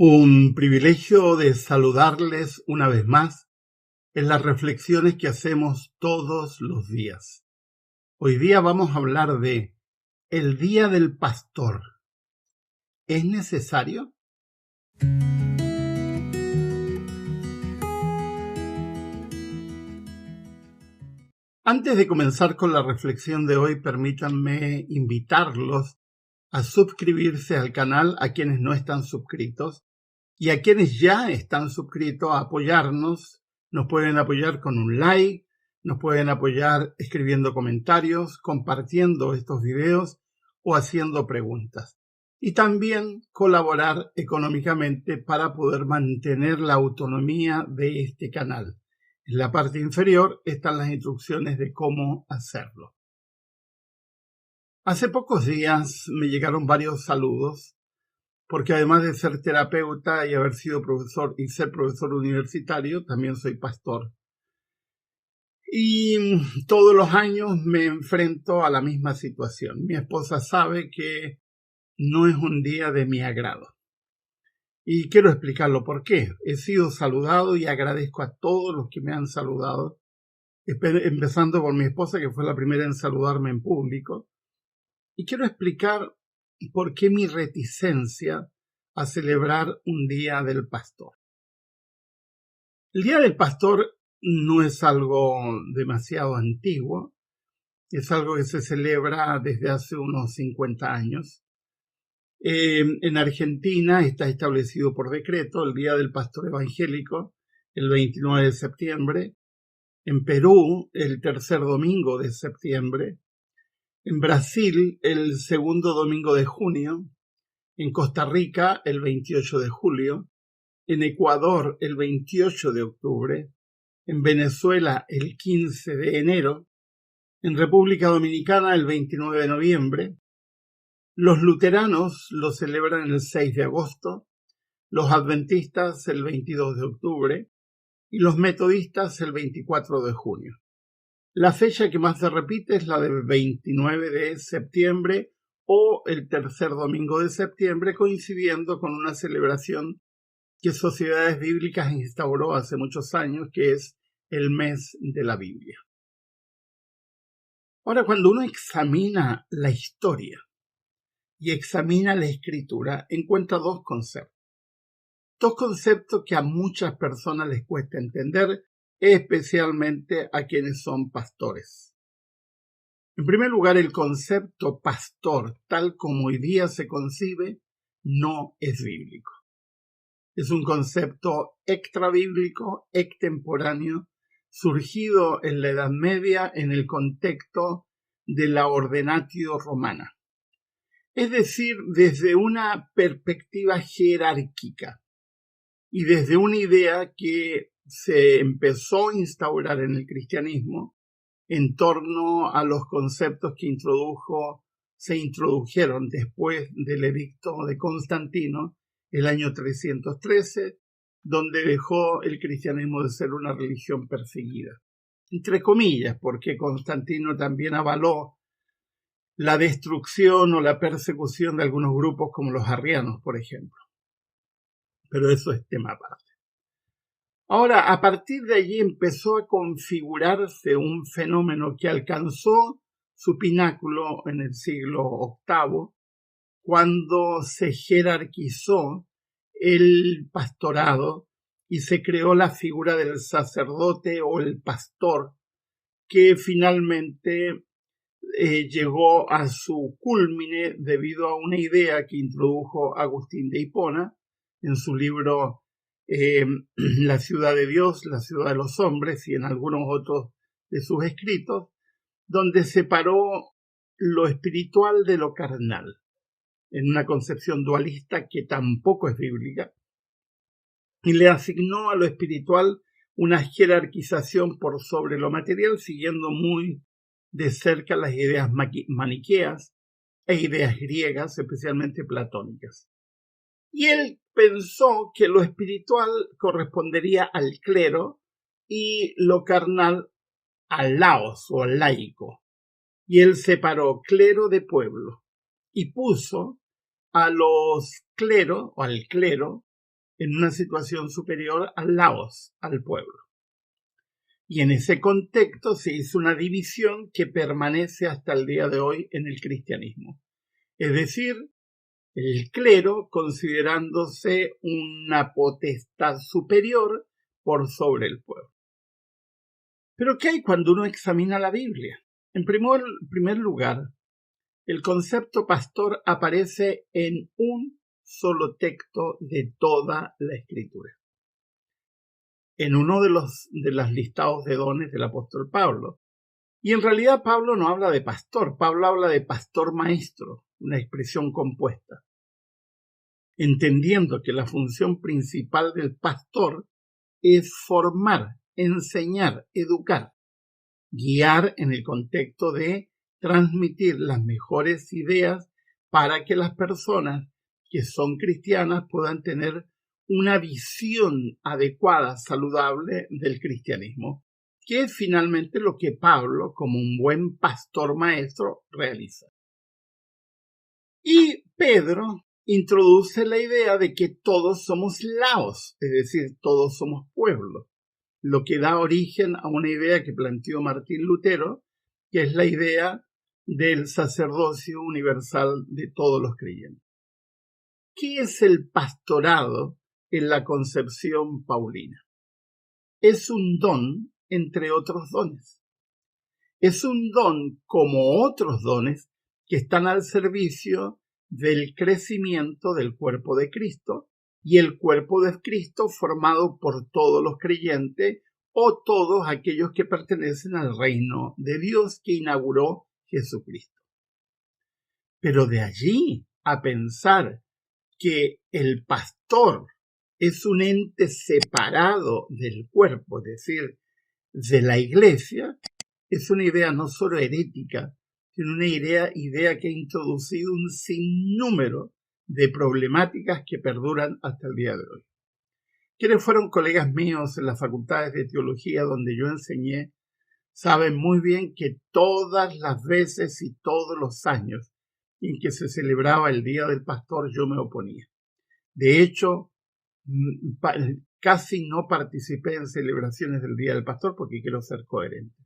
Un privilegio de saludarles una vez más en las reflexiones que hacemos todos los días. Hoy día vamos a hablar de el Día del Pastor. ¿Es necesario? Antes de comenzar con la reflexión de hoy, permítanme invitarlos a suscribirse al canal a quienes no están suscritos y a quienes ya están suscritos a apoyarnos. Nos pueden apoyar con un like, nos pueden apoyar escribiendo comentarios, compartiendo estos videos o haciendo preguntas. Y también colaborar económicamente para poder mantener la autonomía de este canal. En la parte inferior están las instrucciones de cómo hacerlo. Hace pocos días me llegaron varios saludos, porque además de ser terapeuta y haber sido profesor y ser profesor universitario, también soy pastor. Y todos los años me enfrento a la misma situación. Mi esposa sabe que no es un día de mi agrado. Y quiero explicarlo por qué. He sido saludado y agradezco a todos los que me han saludado, empezando por mi esposa, que fue la primera en saludarme en público. Y quiero explicar por qué mi reticencia a celebrar un Día del Pastor. El Día del Pastor no es algo demasiado antiguo, es algo que se celebra desde hace unos 50 años. En Argentina está establecido por decreto el Día del Pastor Evangélico, el 29 de septiembre. En Perú, el tercer domingo de septiembre. En Brasil, el segundo domingo de junio. En Costa Rica, el 28 de julio. En Ecuador, el 28 de octubre. En Venezuela, el 15 de enero. En República Dominicana, el 29 de noviembre. Los luteranos lo celebran el 6 de agosto, los adventistas el 22 de octubre y los metodistas el 24 de junio. La fecha que más se repite es la del 29 de septiembre o el tercer domingo de septiembre, coincidiendo con una celebración que Sociedades Bíblicas instauró hace muchos años, que es el mes de la Biblia. Ahora, cuando uno examina la historia y examina la escritura, encuentra dos conceptos. Dos conceptos que a muchas personas les cuesta entender, especialmente a quienes son pastores. En primer lugar, el concepto pastor, tal como hoy día se concibe, no es bíblico. Es un concepto extrabíblico, extemporáneo, surgido en la Edad Media en el contexto de la ordenatio romana. Es decir, desde una perspectiva jerárquica y desde una idea que se empezó a instaurar en el cristianismo en torno a los conceptos que se introdujeron después del edicto de Constantino, el año 313, donde dejó el cristianismo de ser una religión perseguida. Entre comillas, porque Constantino también avaló la destrucción o la persecución de algunos grupos como los arrianos, por ejemplo. Pero eso es tema aparte. Ahora, a partir de allí empezó a configurarse un fenómeno que alcanzó su pináculo en el siglo VIII, cuando se jerarquizó el pastorado y se creó la figura del sacerdote o el pastor, que finalmente llegó a su cúlmine debido a una idea que introdujo Agustín de Hipona en su libro La ciudad de Dios, la ciudad de los hombres, y en algunos otros de sus escritos, donde separó lo espiritual de lo carnal, en una concepción dualista que tampoco es bíblica, y le asignó a lo espiritual una jerarquización por sobre lo material, siguiendo muy de cerca las ideas maniqueas e ideas griegas, especialmente platónicas. Y él pensó que lo espiritual correspondería al clero y lo carnal al laos o al laico. Y él separó clero de pueblo y puso a los cleros o al clero en una situación superior al laos, al pueblo. Y en ese contexto se hizo una división que permanece hasta el día de hoy en el cristianismo. Es decir, el clero considerándose una potestad superior por sobre el pueblo. Pero ¿qué hay cuando uno examina la Biblia? En primer lugar, el concepto pastor aparece en un solo texto de toda la Escritura. En uno de los listados de dones del apóstol Pablo. Y en realidad Pablo no habla de pastor, Pablo habla de pastor maestro, una expresión compuesta. Entendiendo que la función principal del pastor es formar, enseñar, educar, guiar en el contexto de transmitir las mejores ideas para que las personas que son cristianas puedan tener una visión adecuada, saludable del cristianismo, que es finalmente lo que Pablo, como un buen pastor maestro, realiza. Y Pedro introduce la idea de que todos somos laos, es decir, todos somos pueblo, lo que da origen a una idea que planteó Martín Lutero, que es la idea del sacerdocio universal de todos los creyentes. ¿Qué es el pastorado en la concepción paulina? Es un don entre otros dones. Es un don como otros dones que están al servicio del crecimiento del cuerpo de Cristo y el cuerpo de Cristo formado por todos los creyentes o todos aquellos que pertenecen al reino de Dios que inauguró Jesucristo. Pero de allí a pensar que el pastor es un ente separado del cuerpo, es decir, de la iglesia, es una idea no solo herética, sino una idea que ha introducido un sinnúmero de problemáticas que perduran hasta el día de hoy. Quienes fueron colegas míos en las facultades de teología donde yo enseñé, saben muy bien que todas las veces y todos los años en que se celebraba el Día del Pastor yo me oponía. De hecho, casi no participé en celebraciones del Día del Pastor porque quiero ser coherente.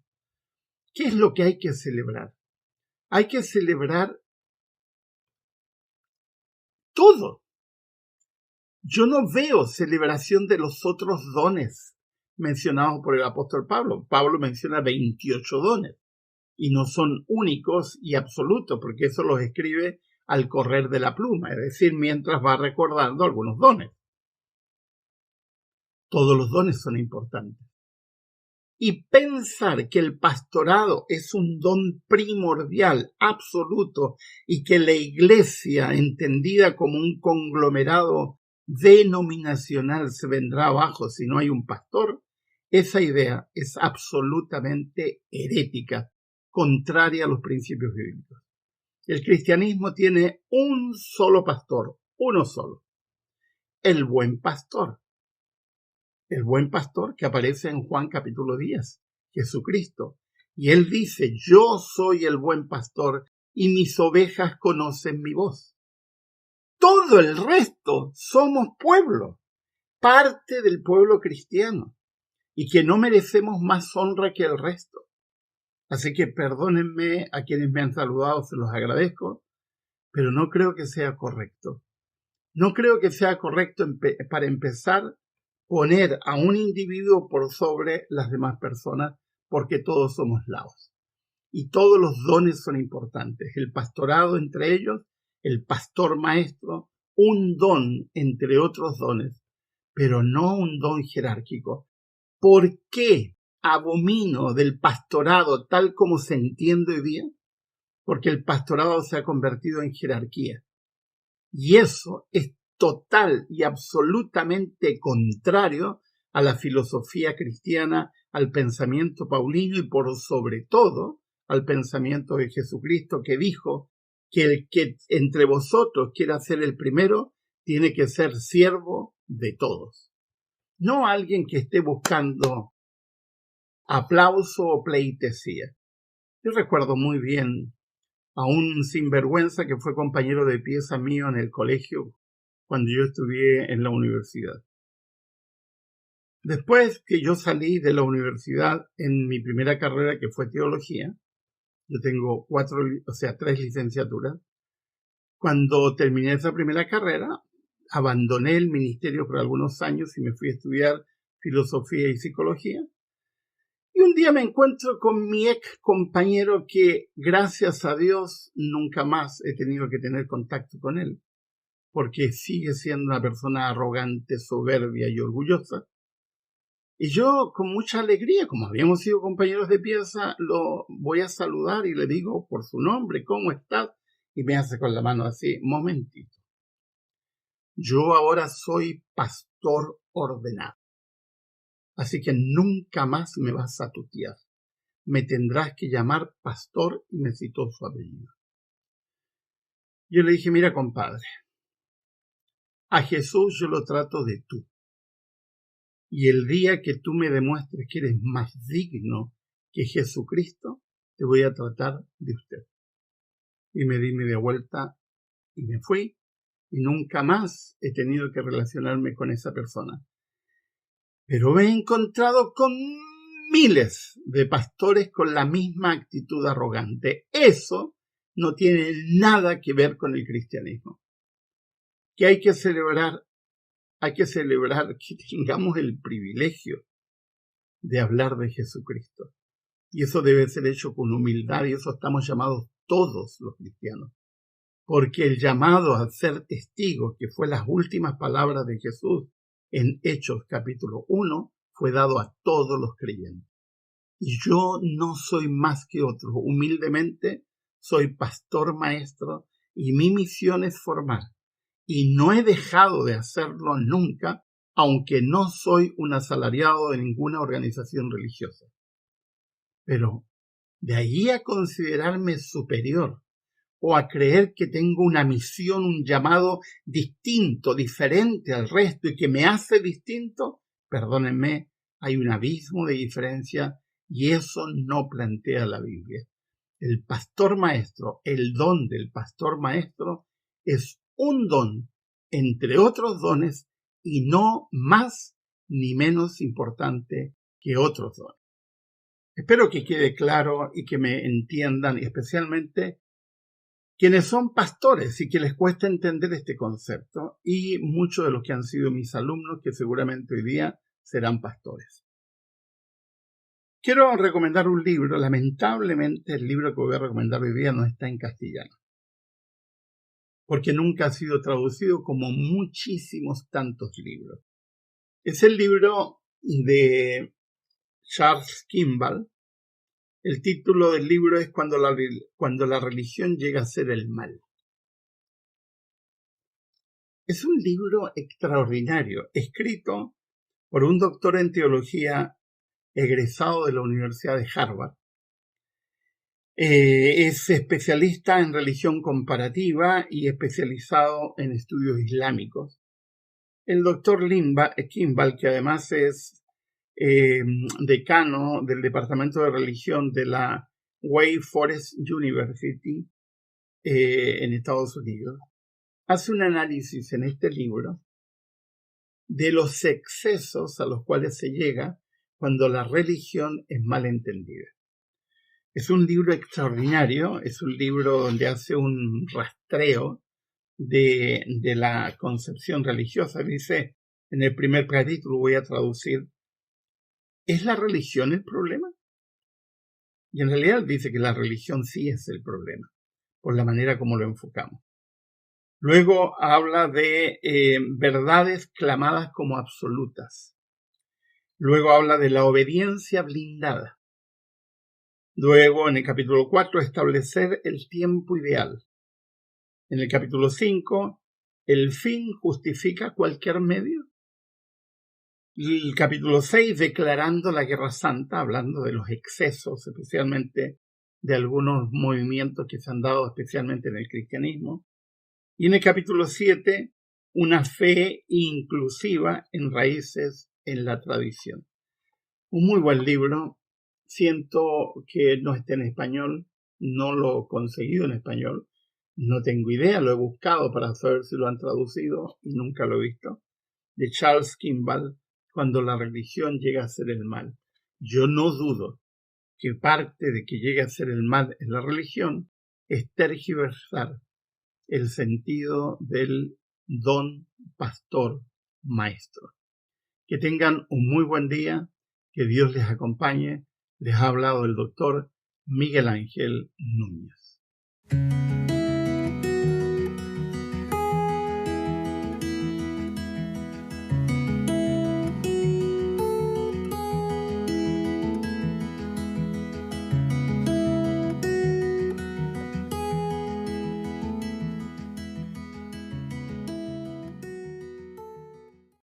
¿Qué es lo que hay que celebrar? Hay que celebrar todo. Yo no veo celebración de los otros dones mencionados por el apóstol Pablo. Pablo menciona 28 dones y no son únicos y absolutos porque eso los escribe al correr de la pluma, es decir, mientras va recordando algunos dones. Todos los dones son importantes. Y pensar que el pastorado es un don primordial, absoluto, y que la iglesia, entendida como un conglomerado denominacional, se vendrá abajo si no hay un pastor, esa idea es absolutamente herética, contraria a los principios bíblicos. El cristianismo tiene un solo pastor, uno solo, el buen pastor. El buen pastor que aparece en Juan capítulo 10, Jesucristo. Y él dice, yo soy el buen pastor y mis ovejas conocen mi voz. Todo el resto somos pueblo, parte del pueblo cristiano y que no merecemos más honra que el resto. Así que perdónenme a quienes me han saludado, se los agradezco, pero no creo que sea correcto. No creo que sea correcto para empezar poner a un individuo por sobre las demás personas porque todos somos laos. Y todos los dones son importantes. El pastorado entre ellos, el pastor maestro, un don entre otros dones, pero no un don jerárquico. ¿Por qué abomino del pastorado tal como se entiende hoy día? Porque el pastorado se ha convertido en jerarquía. Y eso es total y absolutamente contrario a la filosofía cristiana, al pensamiento paulino y por sobre todo al pensamiento de Jesucristo que dijo que el que entre vosotros quiera ser el primero tiene que ser siervo de todos. No alguien que esté buscando aplauso o pleitesía. Yo recuerdo muy bien a un sinvergüenza que fue compañero de pieza mío en el colegio cuando yo estudié en la universidad. Después que yo salí de la universidad en mi primera carrera, que fue teología, yo tengo 3 licenciaturas. Cuando terminé esa primera carrera, abandoné el ministerio por algunos años y me fui a estudiar filosofía y psicología. Y un día me encuentro con mi ex compañero que, gracias a Dios, nunca más he tenido que tener contacto con él, porque sigue siendo una persona arrogante, soberbia y orgullosa. Y yo, con mucha alegría, como habíamos sido compañeros de pieza, lo voy a saludar y le digo por su nombre, ¿cómo estás? Y me hace con la mano así, momentito. Yo ahora soy pastor ordenado, así que nunca más me vas a tutear. Me tendrás que llamar pastor, y me citó su apellido. Yo le dije, mira, compadre, a Jesús yo lo trato de tú. Y el día que tú me demuestres que eres más digno que Jesucristo, te voy a tratar de usted. Y me di media vuelta y me fui. Y nunca más he tenido que relacionarme con esa persona. Pero me he encontrado con miles de pastores con la misma actitud arrogante. Eso no tiene nada que ver con el cristianismo. Que hay que celebrar que tengamos el privilegio de hablar de Jesucristo. Y eso debe ser hecho con humildad, y eso estamos llamados todos los cristianos. Porque el llamado a ser testigos, que fue las últimas palabras de Jesús en Hechos capítulo 1, fue dado a todos los creyentes. Y yo no soy más que otros. Humildemente soy pastor maestro y mi misión es formar. Y no he dejado de hacerlo nunca, aunque no soy un asalariado de ninguna organización religiosa. Pero de ahí a considerarme superior o a creer que tengo una misión, un llamado distinto, diferente al resto y que me hace distinto, perdónenme, hay un abismo de diferencia y eso no plantea la Biblia. El pastor maestro, el don del pastor maestro es un don entre otros dones y no más ni menos importante que otros dones. Espero que quede claro y que me entiendan, especialmente quienes son pastores y que les cuesta entender este concepto, y muchos de los que han sido mis alumnos que seguramente hoy día serán pastores. Quiero recomendar un libro. Lamentablemente el libro que voy a recomendar hoy día no está en castellano, porque nunca ha sido traducido como muchísimos tantos libros. Es el libro de Charles Kimball. El título del libro es Cuando la religión llega a ser el mal. Es un libro extraordinario, escrito por un doctor en teología egresado de la Universidad de Harvard. Es especialista en religión comparativa y especializado en estudios islámicos. El doctor Kimball, que además es decano del Departamento de Religión de la Wake Forest University en Estados Unidos, hace un análisis en este libro de los excesos a los cuales se llega cuando la religión es mal entendida. Es un libro extraordinario, es un libro donde hace un rastreo de la concepción religiosa. Dice, en el primer capítulo voy a traducir, ¿es la religión el problema? Y en realidad dice que la religión sí es el problema, por la manera como lo enfocamos. Luego habla de verdades clamadas como absolutas. Luego habla de la obediencia blindada. Luego, en el capítulo 4, establecer el tiempo ideal. En el capítulo 5, el fin justifica cualquier medio. El capítulo 6, declarando la guerra santa, hablando de los excesos, especialmente de algunos movimientos que se han dado especialmente en el cristianismo. Y en el capítulo 7, una fe inclusiva en raíces en la tradición. Un muy buen libro. Siento que no está en español, no lo he conseguido en español, No tengo idea, lo he buscado para saber si lo han traducido y nunca lo he visto. De Charles Kimball, Cuando la religión llega a ser el mal. Yo no dudo que parte de que llegue a ser el mal en la religión es tergiversar el sentido del don pastor maestro. Que tengan un muy buen día, que Dios les acompañe. Les ha hablado el doctor Miguel Ángel Núñez.